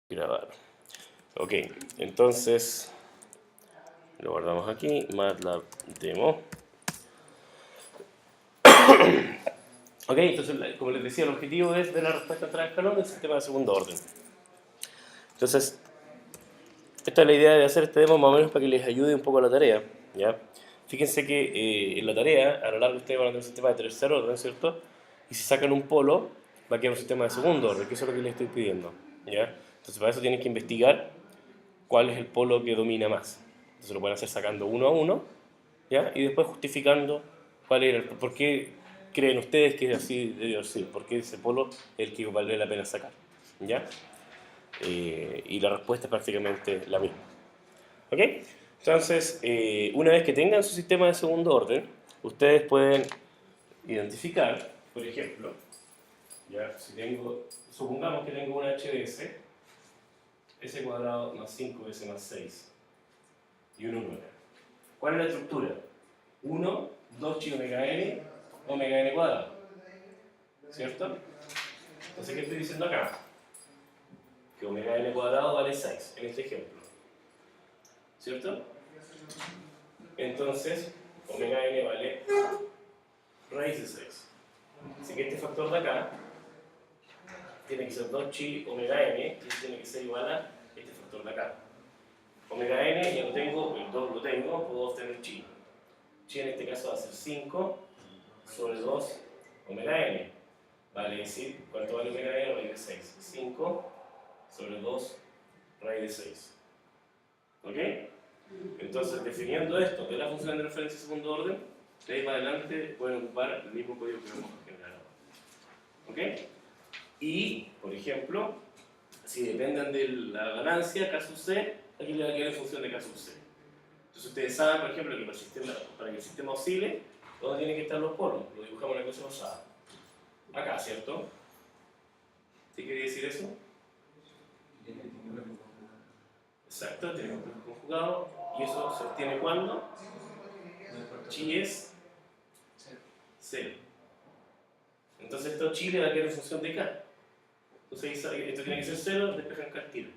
Grabar. Ok, entonces lo guardamos aquí, MATLAB demo. Ok, entonces como les decía, el objetivo es ver la respuesta en tres escalones del sistema de segundo orden. Entonces, esta es la idea de hacer este demo más o menos para que les ayude un poco a la tarea, ¿ya? Fíjense que en la tarea, a lo largo ustedes van a tener un sistema de tercer orden, ¿cierto? Y si sacan un polo, va a quedar un sistema de segundo orden, que eso es lo que les estoy pidiendo, ¿ya? Entonces para eso tienen que investigar cuál es el polo que domina más. Entonces lo pueden hacer sacando uno a uno, ¿ya? Y después justificando cuál era, por qué creen ustedes que así debió ser, por qué ese polo es el que vale la pena sacar, ¿ya? Y la respuesta es prácticamente la misma. ¿Ok? Entonces, una vez que tengan su sistema de segundo orden, ustedes pueden identificar, por ejemplo, ya, si tengo, supongamos que tengo una HDS, S cuadrado más 5S más 6 y un 9. ¿Cuál es la estructura? 1, 2 chi omega n cuadrado. ¿Cierto? Entonces, ¿qué estoy diciendo acá? Que omega n cuadrado vale 6, en este ejemplo. ¿Cierto? Entonces, omega n vale raíz de 6. Así que este factor de acá tiene que ser 2 chi omega n, y este tiene que ser igual a este factor de acá. Omega n ya lo tengo, el 2 lo tengo, puedo obtener chi. Chi en este caso va a ser 5 sobre 2 omega n. Vale decir, ¿cuánto vale omega n? Raíz de 6. 5 sobre 2 raíz de 6. ¿Ok? Entonces, definiendo esto de la función de referencia de segundo orden, de ahí para adelante pueden ocupar el mismo código que vamos a generar ahora. ¿Ok? Y, por ejemplo, si dependen de la ganancia, K sub C, aquí le va a quedar en función de K sub C. Entonces ustedes saben, por ejemplo, que para que el sistema oscile, ¿dónde tienen que estar los polos? Lo dibujamos en la clase pasada. Acá, ¿cierto? ¿Qué quiere decir eso? Exacto, tiene un punto conjugado. ¿Y eso se obtiene cuándo? Chi es 0. Entonces esto chi le va a quedar en función de K. Entonces esto tiene que ser 0, despejan K al tiro.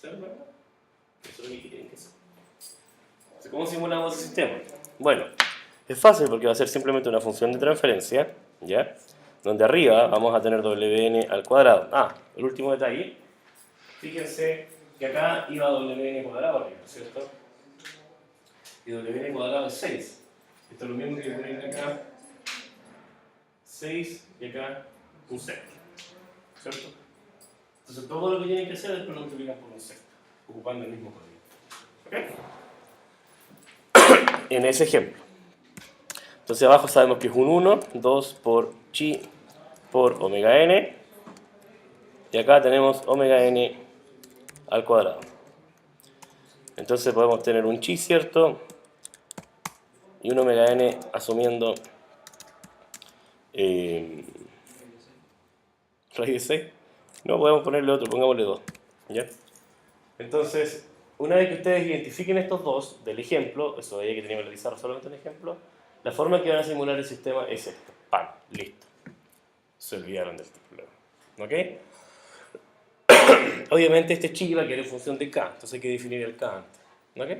¿Se dan cuenta? Eso es lo que tienen que hacer. Entonces, ¿cómo simulamos el sistema? Bueno, es fácil porque va a ser simplemente una función de transferencia, ¿ya? Donde arriba vamos a tener wn al cuadrado. Ah, el último detalle. Fíjense que acá iba wn cuadrado, ¿cierto? Y wn cuadrado es 6. Esto es lo mismo que poner acá 6 y acá un sexto, ¿cierto? Entonces todo lo que tienen que hacer es lo multiplicar por un sexto, ocupando el mismo código. ¿Ok? En ese ejemplo. Entonces abajo sabemos que es un 1, 2 por chi por omega n, y acá tenemos omega n al cuadrado. Entonces podemos tener un chi, ¿cierto? Y un omega n asumiendo raíz de 6. No, podemos ponerle otro, pongámosle 2. ¿Ya? Entonces, una vez que ustedes identifiquen estos dos del ejemplo, eso de ahí que teníamos que realizar solamente un ejemplo, la forma que van a simular el sistema es esto. ¡Pam! Listo. Se olvidaron del problema. ¿Ok? Obviamente este chi va a querer función de k, entonces hay que definir el k antes. ¿Ok?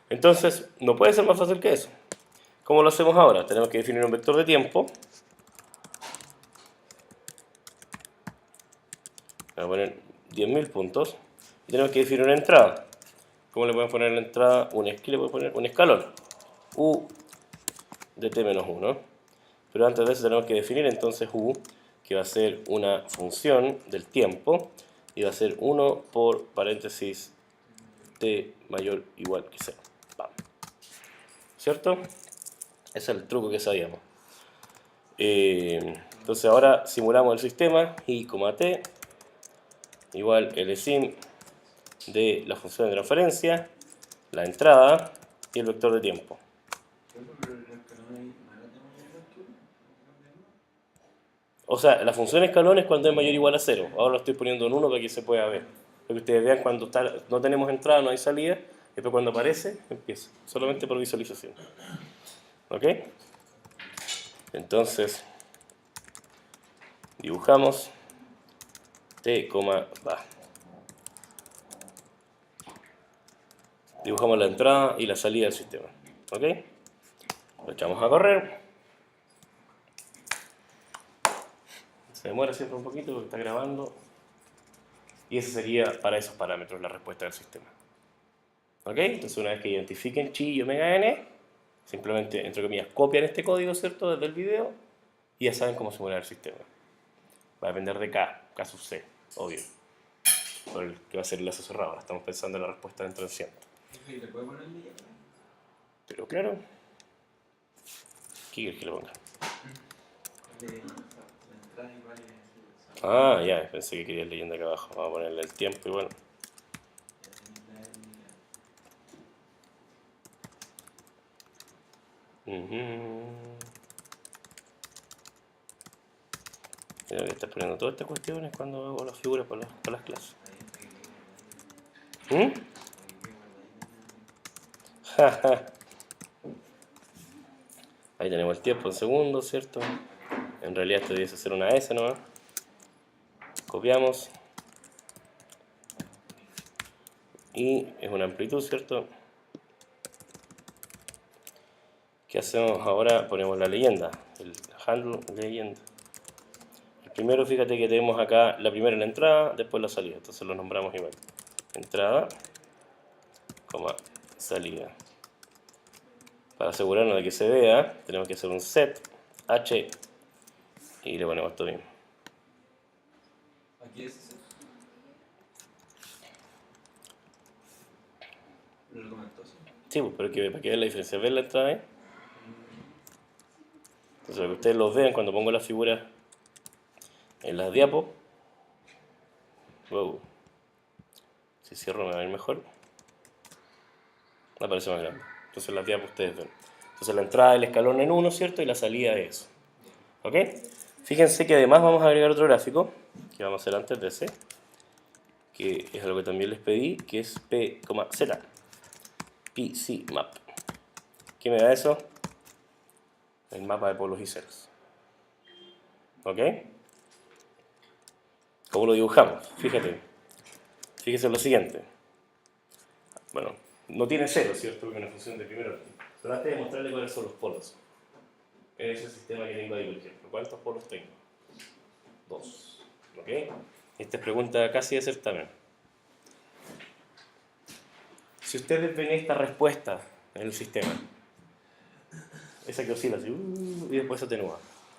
Entonces, no puede ser más fácil que eso. ¿Cómo lo hacemos ahora? Tenemos que definir un vector de tiempo. Voy a poner 10.000 puntos. Y tenemos que definir una entrada. ¿Cómo le podemos poner a la entrada? Aquí le voy a poner un escalón. U de t menos 1. Pero antes de eso tenemos que definir entonces u, que va a ser una función del tiempo. Y va a ser 1 por paréntesis t mayor o igual que 0. ¿Cierto? Ese es el truco que sabíamos. Entonces ahora simulamos el sistema i, t igual LSIM de la función de transferencia, la entrada y el vector de tiempo. O sea, la función escalón es cuando es mayor o igual a 0. Ahora lo estoy poniendo en 1 para que se pueda ver. Para que ustedes vean cuando no tenemos entrada, no hay salida. Después cuando aparece, empieza. Solamente por visualización. ¿Ok? Entonces, dibujamos T, va. Dibujamos la entrada y la salida del sistema. ¿Ok? Lo echamos a correr. Se demora siempre un poquito porque está grabando. Y esa sería para esos parámetros la respuesta del sistema. ¿Ok? Entonces una vez que identifiquen chi y omega n, simplemente, entre comillas, copian este código, ¿cierto?, desde el video y ya saben cómo simular el sistema. Va a depender de K sub C, obvio. Por el que va a ser el lazo cerrado. Ahora estamos pensando en la respuesta en transient. ¿Y le puede poner leyenda? Pero claro. ¿Qué quieres que le ponga? La entrada igual es... Ah, ya, pensé que querías leyenda acá abajo. Vamos a ponerle el tiempo igual. Mira que estás poniendo todas estas cuestiones cuando hago las figuras para las clases. Ahí tenemos el tiempo en segundos, ¿cierto? En realidad esto debiese ser una S nomás. Copiamos. Y es una amplitud, ¿cierto? ¿Qué hacemos ahora? Ponemos la leyenda, el handle leyenda. El primero, fíjate que tenemos acá la primera la entrada, después la salida, entonces lo nombramos igual. Entrada, coma, salida. Para asegurarnos de que se vea, tenemos que hacer un set h y le ponemos esto mismo. Aquí es ese. Lo comentó, sí. Sí, pues, pero para que vean la diferencia, ¿ven la entrada ahí? Entonces, para que ustedes los vean cuando pongo las figuras en las diapos. Wow. Si cierro me va a ir mejor. Me parece más grande. Entonces las diapos ustedes ven. Entonces la entrada del escalón en 1, ¿cierto? Y la salida es eso. ¿Ok? Fíjense que además vamos a agregar otro gráfico, que vamos a hacer antes de ese, que es algo que también les pedí, que es P, Z. PC Map. ¿Qué me da eso? El mapa de polos y ceros. ¿Ok? ¿Cómo lo dibujamos? Fíjese lo siguiente. Bueno, no tiene cero, ¿cierto? Porque es una función de primer orden. Pero antes de mostrarle cuáles son los polos. En ese sistema que tengo ahí, por ejemplo. ¿Cuántos polos tengo? 2. ¿Ok? Esta es pregunta casi de certamen. Si ustedes ven esta respuesta en el sistema, esa que oscila así, y después se atenúa.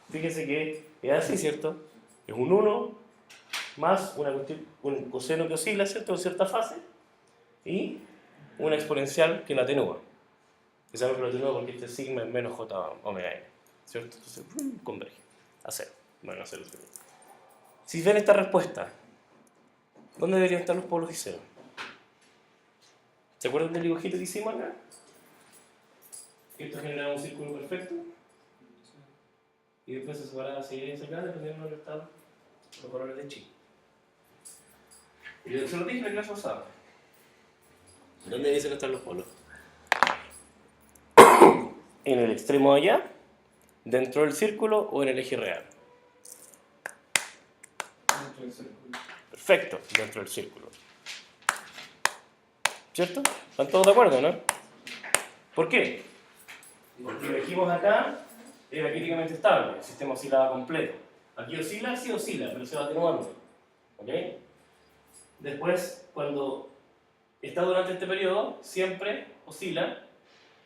Fíjense que es así, ¿cierto? Es un 1 más un coseno que oscila, ¿cierto? En cierta fase, y una exponencial que la atenúa. Y sabemos que lo atenúa porque este sigma es menos j omega n, ¿cierto? Entonces, converge a 0. Bueno, a 0. Si ven esta respuesta, ¿dónde deberían estar los polos y 0? ¿Se acuerdan del dibujito que hicimos acá? Esto generaba un círculo perfecto y después se separaba así y acá dependiendo del estado los valores de chi. Y se lo dije en la clase pasada. ¿Dónde debiesen estar los polos? ¿En el extremo de allá? ¿Dentro del círculo o en el eje real? Dentro del círculo. Perfecto, dentro del círculo. ¿Cierto? ¿Están todos de acuerdo, no? ¿Por qué? Porque lo dijimos acá, era críticamente estable, el sistema oscilaba completo. Aquí oscila, sí oscila, pero se va atenuando. ¿Ok? Después, cuando está durante este periodo, siempre oscila,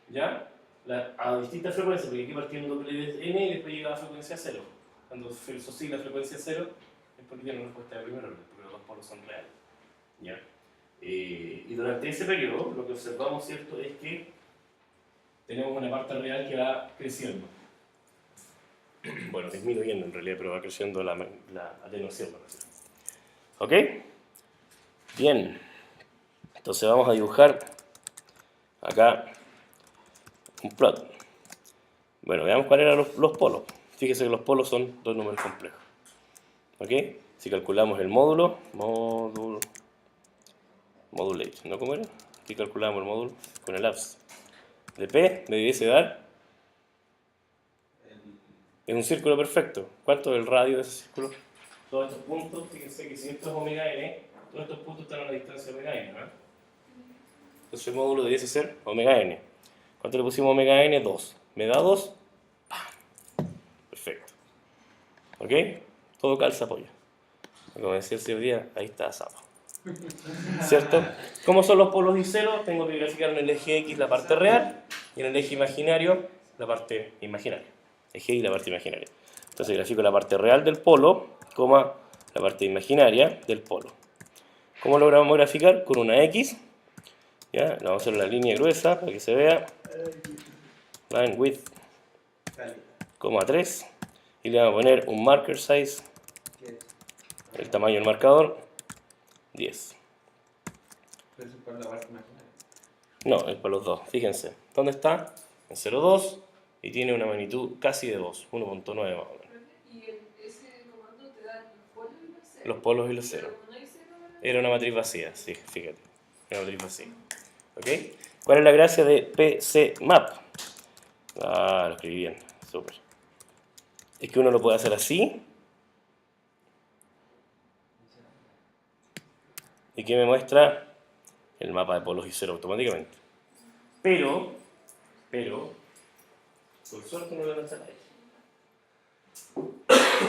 ¿ya? A distintas frecuencias, porque aquí partiendo un doble de n y después llega a frecuencia 0. Cuando se oscila a frecuencia 0, es porque tiene una respuesta de primer orden, porque los dos polos son reales. ¿Ya? Y durante ese periodo, lo que observamos, ¿cierto?, es que tenemos una parte real que va creciendo. Bueno, disminuyendo en realidad, pero va creciendo la atenuación. ¿Ok? Bien. Entonces vamos a dibujar acá un plot. Bueno, veamos cuáles eran los polos. Fíjese que los polos son dos números complejos. ¿Ok? Si calculamos el módulo, modulate, ¿no? ¿Cómo era? Aquí calculamos el módulo con el abs de P, me debiese dar. Es un círculo perfecto. ¿Cuánto es el radio de ese círculo? todos estos puntos, fíjense que si esto es omega n, todos estos puntos están a una distancia omega n, ¿no? Entonces el módulo debería ser omega n. ¿Cuánto le pusimos omega n? 2. ¿Me da 2? ¡Pam! Perfecto. ¿Ok? Todo calza pollo. Como decía el señor Díaz, ahí está asado. ¿Cierto? ¿Cómo son los polos y ceros? Tengo que graficar en el eje X la parte real y en el eje imaginario la parte imaginaria. Eje Y la parte imaginaria. Entonces grafico la parte real del polo, coma la parte imaginaria del polo. ¿Cómo lo vamos a graficar? Con una X. ¿Ya? Le vamos a hacer una línea gruesa para que se vea. Line width, 3. Y le vamos a poner un marker size, el tamaño del marcador, 10. Pero eso es para la parte imaginaria. No, es para los dos. Fíjense. ¿Dónde está? En 0,2 y tiene una magnitud casi de 2, 1.9 más o menos. ¿Y ese comando te da los polos y los ceros? Los polos y los ceros. Pero no hay cero, ¿verdad? Era una matriz vacía, sí, fíjate. Era una matriz vacía. ¿Ok? ¿Cuál es la gracia de PCMap? Ah, lo escribí bien. Súper. Es que uno lo puede hacer así. Y que me muestra el mapa de polos y ceros automáticamente. Pero, por suerte no lo lanza ahí.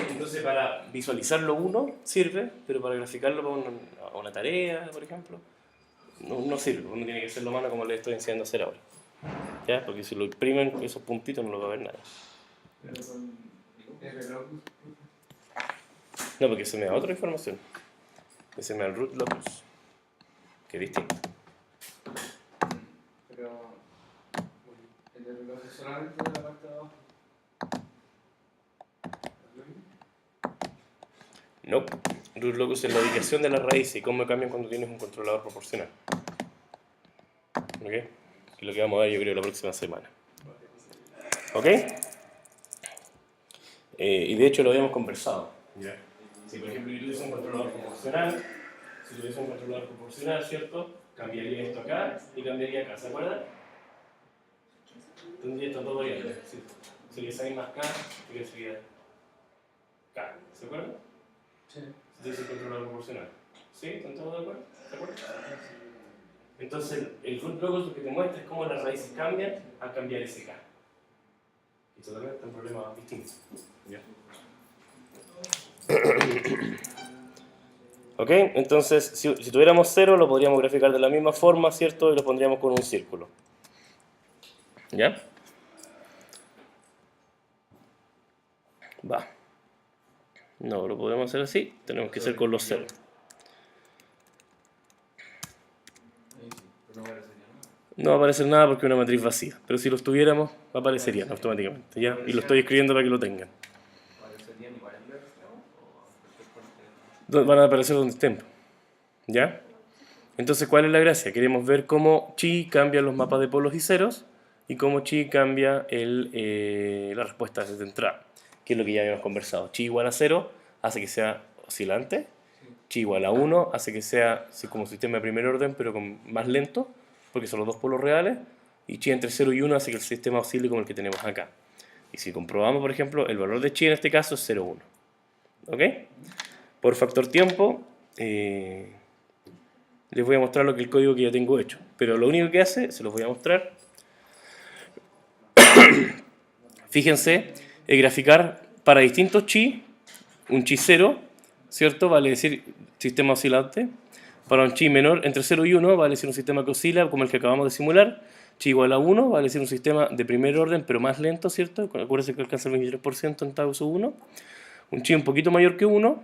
Entonces para visualizarlo uno sirve, pero para graficarlo para una tarea, por ejemplo, no sirve. Uno tiene que hacerlo a mano como le estoy enseñando a hacer ahora. ¿Ya? Porque si lo imprimen esos puntitos no lo va a ver nada. Pero con R-Locus. No, porque se me da otra información. Que se me da el root locus. Que es distinto. Pero el R-Locus solamente de la parte de abajo. No. Root locus es la ubicación de la raíz y cómo cambian cuando tienes un controlador proporcional. ¿Ok? Que es lo que vamos a ver yo creo la próxima semana. ¿Ok? Y de hecho lo habíamos conversado. ¿Ya? Si por ejemplo yo tuviese un controlador proporcional, ¿cierto? Cambiaría esto acá y cambiaría acá, ¿se acuerdan? Tendría estas dos variables. ¿Sí? Sería 6 más K, y sería K. ¿Se acuerdan? Sí. Si es el controlador proporcional. ¿Sí? ¿Están todos de acuerdo? ¿De acuerdo? Entonces, el root locus lo que te muestra es cómo las raíces cambian al cambiar ese K. Y totalmente un problema distinto. ¿Ya? ¿Ok? Entonces, si tuviéramos 0, lo podríamos graficar de la misma forma, ¿cierto? Y lo pondríamos con un círculo. ¿Ya? Va. No, lo podemos hacer así. Tenemos que hacer con los 0. Ahí sí, pero no parecería nada. No va a aparecer nada porque es una matriz vacía. Pero si los tuviéramos, aparecerían automáticamente. ¿Ya? Y lo estoy escribiendo para que lo tengan. ¿Parecerían igual en el extremo? ¿O Van a aparecer donde estén. ¿Ya? Entonces, ¿cuál es la gracia? Queremos ver cómo chi cambia los mapas de polos y ceros y cómo chi cambia la respuesta de entrada, que es lo que ya habíamos conversado. Chi igual a 0 hace que sea oscilante, chi igual a 1 hace que sea como sistema de primer orden, pero más lento, porque son los dos polos reales, y chi entre 0 y 1 hace que el sistema oscile como el que tenemos acá. Y si comprobamos, por ejemplo, el valor de chi en este caso es 0,1. ¿Ok? Por factor tiempo, les voy a mostrar lo que el código que ya tengo hecho. Pero lo único que hace, se los voy a mostrar. Fíjense, graficar para distintos chi, un chi 0, ¿cierto? Vale decir sistema oscilante. Para un chi menor, entre 0 y 1, vale decir un sistema que oscila, como el que acabamos de simular. Chi igual a 1, vale decir un sistema de primer orden, pero más lento, ¿cierto? Acuérdense que alcanza el 23% en tau 1. Un chi un poquito mayor que 1,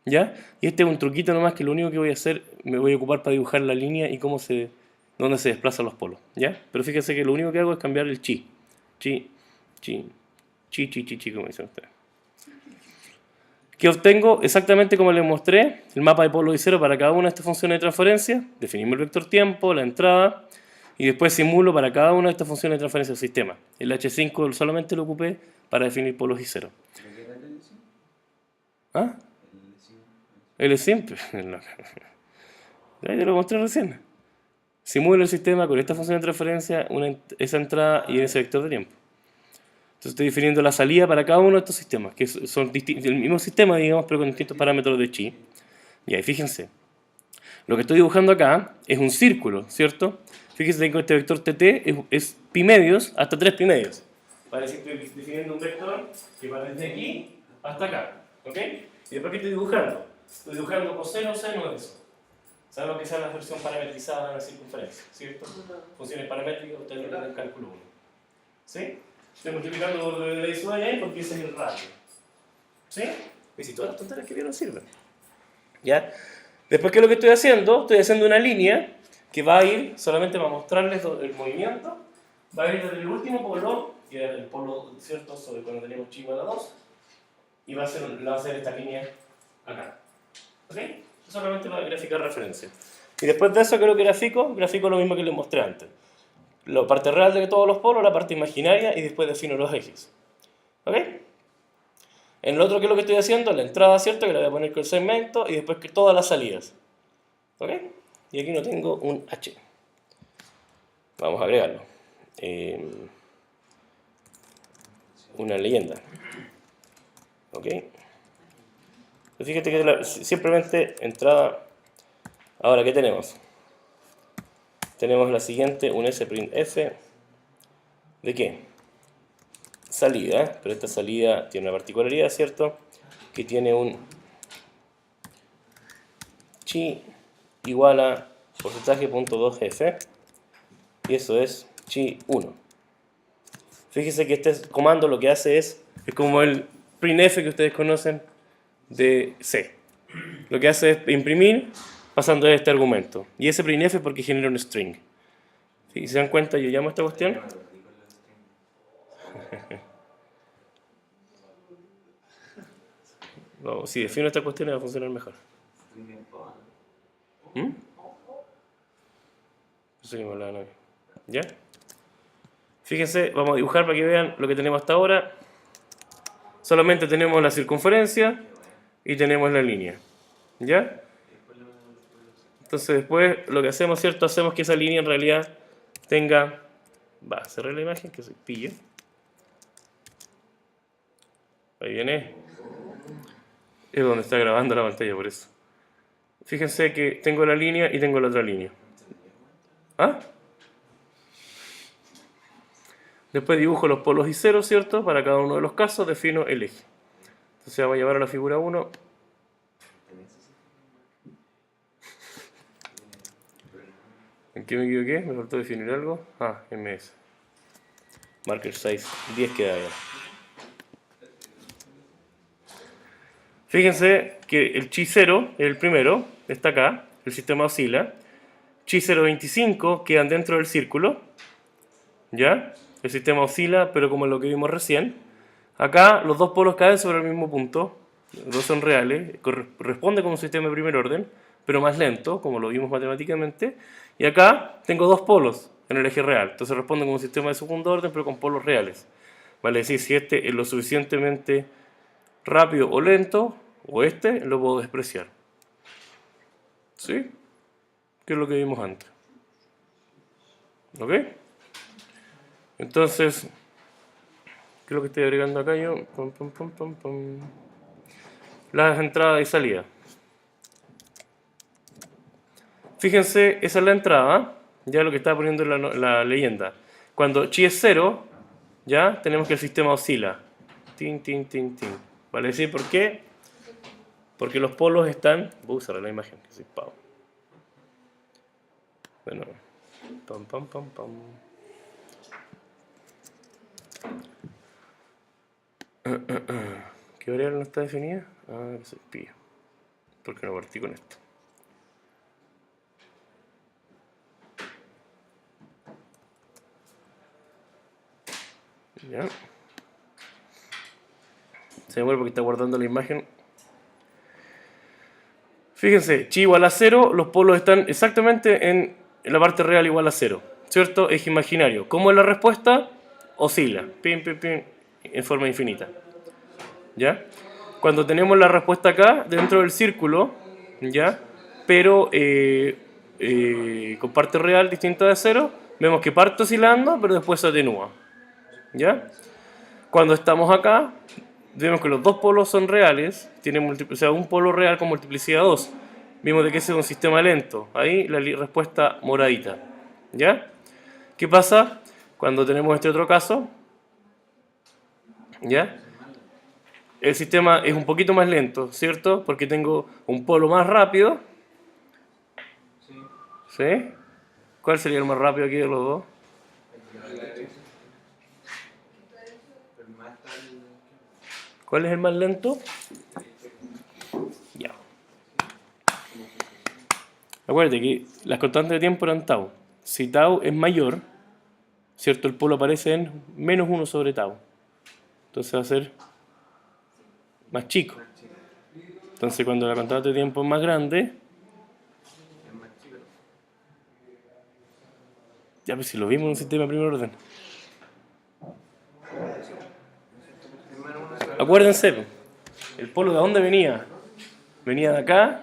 ¿ya? Y este es un truquito nomás que lo único que voy a hacer, me voy a ocupar para dibujar la línea y dónde se desplazan los polos, ¿ya? Pero fíjense que lo único que hago es cambiar el chi. Chi, como dicen ustedes. ¿Qué obtengo? Exactamente como les mostré, el mapa de polos y cero para cada una de estas funciones de transferencia. Definimos el vector tiempo, la entrada, y después simulo para cada una de estas funciones de transferencia del sistema. El H5 solamente lo ocupé para definir polos y cero. ¿Qué era el L5? ¿Ah? El L5. Él es simple. Ya te lo mostré recién. Simulo el sistema con esta función de transferencia, esa entrada y ese vector de tiempo. Entonces estoy definiendo la salida para cada uno de estos sistemas, que son el mismo sistema, digamos, pero con distintos parámetros de chi. Y ahí fíjense. Lo que estoy dibujando acá es un círculo, ¿cierto? Fíjense que este vector tt es pi medios hasta 3 pi medios. Vale, si estoy definiendo un vector que va desde aquí hasta acá, ¿ok? ¿Y después qué estoy dibujando? Estoy dibujando coseno, seno de eso. Sabemos que esa es la versión parametrizada de la circunferencia, ¿cierto? Funciones paramétricas, ustedes lo ven en cálculo 1. ¿Sí? Estoy multiplicando por W de la sub de ahí porque ese es el radio. ¿Sí? Y si todas las tonterías que vieron sirven. ¿Ya? Después, ¿qué es lo que estoy haciendo? Estoy haciendo una línea que va a ir, solamente para mostrarles el movimiento, va a ir desde el último polo, que era el polo, ¿cierto? Sobre cuando teníamos chi igual a 2, y va a ser esta línea acá. ¿Ok? Solamente para graficar referencia. Y después de eso, ¿qué es lo que grafico? Grafico lo mismo que les mostré antes. La parte real de todos los polos, la parte imaginaria, y después defino los ejes. ¿Ok? En el otro, ¿qué es lo que estoy haciendo? La entrada, ¿cierto? Que la voy a poner con el segmento, y después que todas las salidas. ¿Ok? Y aquí no tengo un H. Vamos a agregarlo. Una leyenda. ¿Ok? Fíjate que simplemente entrada. Ahora, ¿qué tenemos? Tenemos la siguiente, un S'F. ¿De qué? Salida, pero esta salida tiene una particularidad, ¿cierto? Que tiene un chi igual a porcentaje.2f, y eso es chi 1. Fíjese que este comando lo que hace es como el printf que ustedes conocen de C. Lo que hace es imprimir pasando este argumento. Y ese printf es porque genera un string. Si se dan cuenta, yo llamo a esta cuestión. No, si defino esta cuestión va a funcionar mejor. ¿Ya? Fíjense, vamos a dibujar para que vean lo que tenemos hasta ahora. Solamente tenemos la circunferencia y tenemos la línea. ¿Ya? Entonces después lo que hacemos, ¿cierto? Hacemos que esa línea en realidad tenga... Va, cerré la imagen que se pille. Ahí viene. Es donde está grabando la pantalla, por eso. Fíjense que tengo la línea y tengo la otra línea. ¿Ah? Después dibujo los polos y ceros, ¿cierto? Para cada uno de los casos defino el eje. Entonces vamos a llevar a la figura 1. ¿En qué me equivoqué? Me faltó definir algo. MS. Marker size 10 queda bien. Fíjense que el chi 0, el primero, está acá. El sistema oscila. Chi 0,25 quedan dentro del círculo. ¿Ya? El sistema oscila, pero como lo que vimos recién. Acá los dos polos caen sobre el mismo punto. Los dos son reales. Corresponde como un sistema de primer orden, pero más lento, como lo vimos matemáticamente. Y acá tengo dos polos en el eje real. Entonces responde como un sistema de segundo orden, pero con polos reales. Vale decir, si este es lo suficientemente rápido o lento, o este, lo puedo despreciar. ¿Sí? Que es lo que vimos antes. ¿Ok? Entonces, ¿qué es lo que estoy agregando acá yo? Las entradas y salidas. Fíjense, esa es la entrada, ya lo que estaba poniendo en la leyenda. Cuando chi es 0, ya tenemos que el sistema oscila. Tin, tin, tin, tin. ¿Vale decir por qué? Porque los polos están... Voy a usar la imagen, que soy pavo. Bueno, pam, pam, pam, pam. ¿Qué variable no está definida? Que soy pío. ¿Por qué no partí con esto? Ya. Se me muere porque está guardando la imagen. Fíjense, chi igual a 0, los polos están exactamente en la parte real igual a 0, ¿cierto? Eje imaginario. ¿Cómo es la respuesta? Oscila, pim, pim, pim, en forma infinita. ¿Ya? Cuando tenemos la respuesta acá, dentro del círculo, ¿ya? Pero con parte real distinta de 0, vemos que parte oscilando, pero después se atenúa. ¿Ya? Cuando estamos acá, vemos que los dos polos son reales, tienen o sea, un polo real con multiplicidad 2. Vimos de que ese es un sistema lento. Ahí la respuesta moradita. ¿Ya? ¿Qué pasa cuando tenemos este otro caso? ¿Ya? El sistema es un poquito más lento, ¿cierto? Porque tengo un polo más rápido. ¿Sí? ¿Cuál sería el más rápido aquí de los dos? ¿Cuál es el más lento? Ya. Acuérdate que las constantes de tiempo eran tau. Si tau es mayor, ¿cierto? El polo aparece en menos 1 sobre tau. Entonces va a ser más chico. Entonces cuando la constante de tiempo es más grande... Ya, pues si lo vimos en un sistema de primer orden. Acuérdense, el polo de dónde venía. Venía de acá,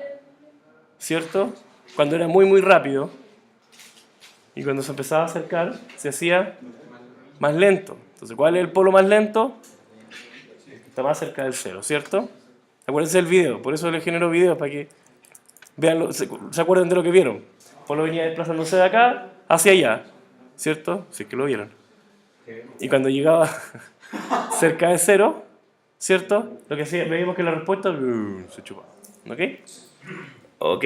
¿cierto? Cuando era muy muy rápido. Y cuando se empezaba a acercar, se hacía más lento. Entonces, ¿cuál es el polo más lento? El que está más cerca del cero, ¿cierto? Acuérdense del video, por eso les genero videos, para que vean, se acuerden de lo que vieron. El polo venía desplazándose de acá hacia allá, ¿cierto? Si es que lo vieron. Y cuando llegaba cerca de cero, ¿cierto? Lo que hacía, veíamos que la respuesta se chupaba. ¿Ok? Ok.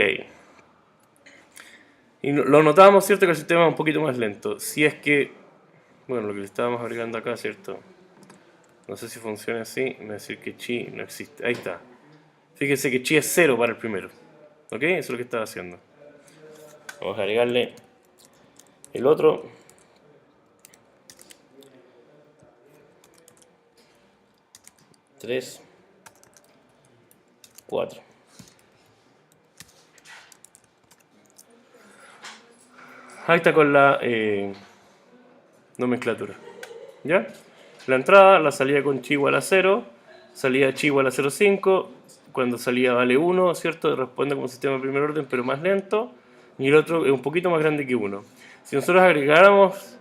Y lo notábamos, ¿cierto? Que el sistema es un poquito más lento. Si es que, bueno, lo que le estábamos agregando acá, ¿cierto? No sé si funciona así. Me va a decir que chi no existe. Ahí está. Fíjense que chi es 0 para el primero. ¿Ok? Eso es lo que estaba haciendo. Vamos a agregarle el otro. Tres. 4. Ahí está con la nomenclatura. ¿Ya? La entrada, la salida con chi igual a 0, salida chi igual a 0,5, cuando salida vale 1, ¿cierto? Responde como sistema de primer orden, pero más lento, y el otro es un poquito más grande que 1. Si nosotros agregáramos...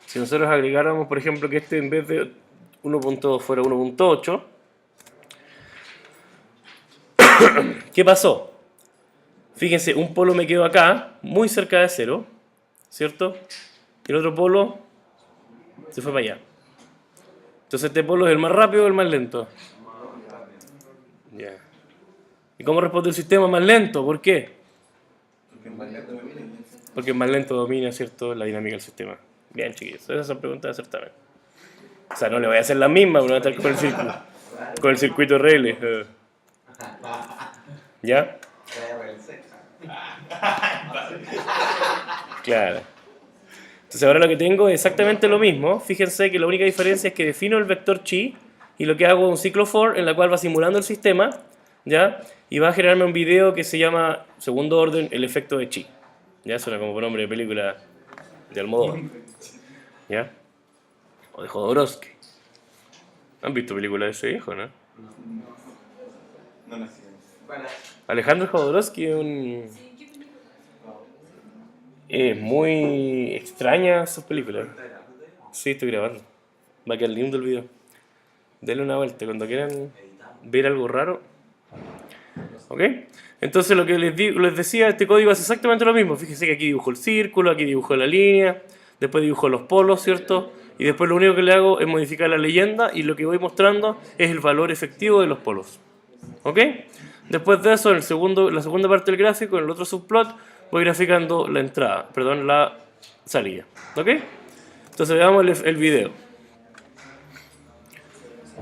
si nosotros agregáramos, por ejemplo, que este en vez de 1.2 fuera 1.8, ¿qué pasó? Fíjense, un polo me quedó acá, muy cerca de 0, ¿cierto? Y el otro polo se fue para allá. Entonces este polo es el más rápido o el más lento. Ya. ¿Y cómo responde el sistema más lento? ¿Por qué? Porque el más lento domina, ¿cierto?, la dinámica del sistema. Bien, chiquillos, esas son preguntas de certamen. O sea, no le voy a hacer la misma, pero voy a estar con el circuito RL. ¿Ya? Claro. Entonces ahora lo que tengo es exactamente lo mismo. Fíjense que la única diferencia es que defino el vector chi y lo que hago es un ciclo for en la cual va simulando el sistema, ¿ya? Y va a generarme un video que se llama, segundo orden, el efecto de chi. ¿Ya? Suena como nombre de película de Almodóvar. ¿Ya? O de Jodorowsky. ¿Han visto películas de ese viejo, no? No nací. Alejandro Jodorowsky es un... Es muy extraña sus películas. Sí, estoy grabando. Va a quedar lindo el video. Denle una vuelta cuando quieran ver algo raro. ¿Ok? Entonces lo que les decía, este código es exactamente lo mismo. Fíjense que aquí dibujo el círculo, aquí dibujo la línea, después dibujo los polos, ¿cierto? Y después lo único que le hago es modificar la leyenda y lo que voy mostrando es el valor efectivo de los polos. ¿Ok? Después de eso, en la segunda parte del gráfico, en el otro subplot, voy graficando la entrada, perdón, la salida. ¿Ok? Entonces veamos el video.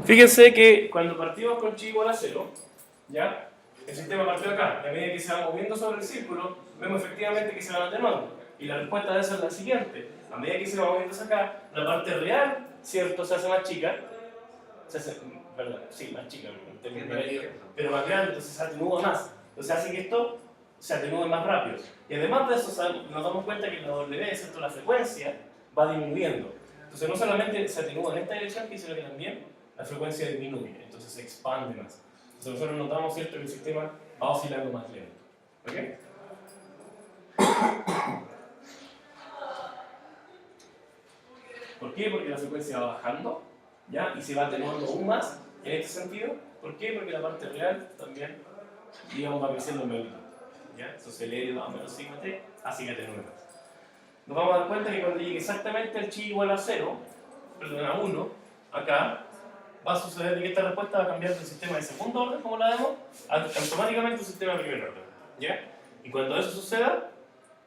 Fíjense que cuando partimos con chi igual a 0, ¿ya? El sistema partió acá. Y a medida que se va moviendo sobre el círculo, vemos efectivamente que se van atenuando. Y la respuesta de eso es la siguiente. A medida que se va moviendo hacia acá, la parte real, ¿cierto?, se hace más chica. Se hace, perdón, sí, más chica, pero más grande, entonces se atenúa más. Entonces hace que esto se atenúe más rápido. Y además de eso, nos damos cuenta que la W, ¿cierto?, la frecuencia, va disminuyendo. Entonces no solamente se atenúa en esta dirección, sino que también la frecuencia disminuye, entonces se expande más. Entonces nosotros notamos, ¿cierto?, que el sistema va oscilando más lento. ¿Ok? qué? Porque la frecuencia va bajando, ¿ya? Y se va atenuando aún más en este sentido. ¿Por qué? Porque la parte real también, digamos, va creciendo en magnitud, ¿ya? Entonces el L va a menos sigma t, así que atenúa más. Nos vamos a dar cuenta que cuando llegue exactamente el chi igual a 0, perdón, a 1, acá, va a suceder que esta respuesta va a cambiar del sistema de segundo orden, como la vemos, automáticamente un sistema de primer orden, ¿ya? Y cuando eso suceda,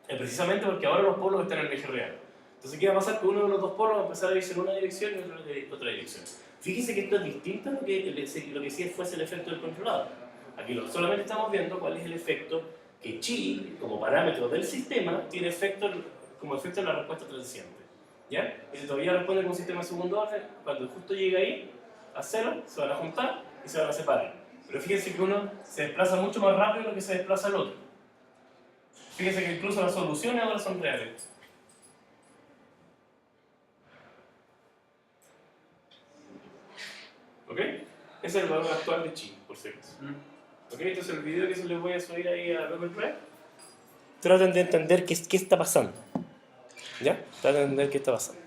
es precisamente porque ahora los polos están en el eje real. Entonces, ¿qué va a pasar? Que uno de los dos polos va a empezar a irse en una dirección y otro en otra dirección. Fíjense que esto es distinto a lo que si fuese el efecto del controlado. Aquí solamente estamos viendo cuál es el efecto que chi, como parámetro del sistema, tiene efecto, como efecto en la respuesta transiente, ¿ya? Y si todavía responde con un sistema de segundo orden, cuando justo llega ahí, a 0, se van a juntar y se van a separar. Pero fíjense que uno se desplaza mucho más rápido de lo que se desplaza el otro. Fíjense que incluso las soluciones ahora son reales. ¿Ok? Ese es el valor actual de chi, por si acaso. ¿Ok? Entonces el video que se les voy a subir ahí a Google Drive, traten de entender qué está pasando. ¿Ya? Traten de entender qué está pasando.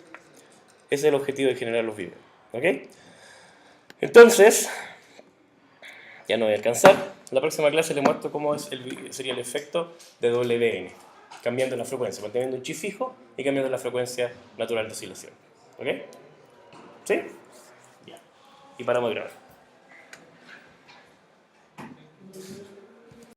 Ese es el objetivo de generar los videos. ¿Ok? Entonces, ya no voy a alcanzar. La próxima clase les muestro cómo sería el efecto de WN, cambiando la frecuencia, manteniendo un chi fijo y cambiando la frecuencia natural de oscilación. ¿Ok? ¿Sí? Ya. Y paramos de grabar.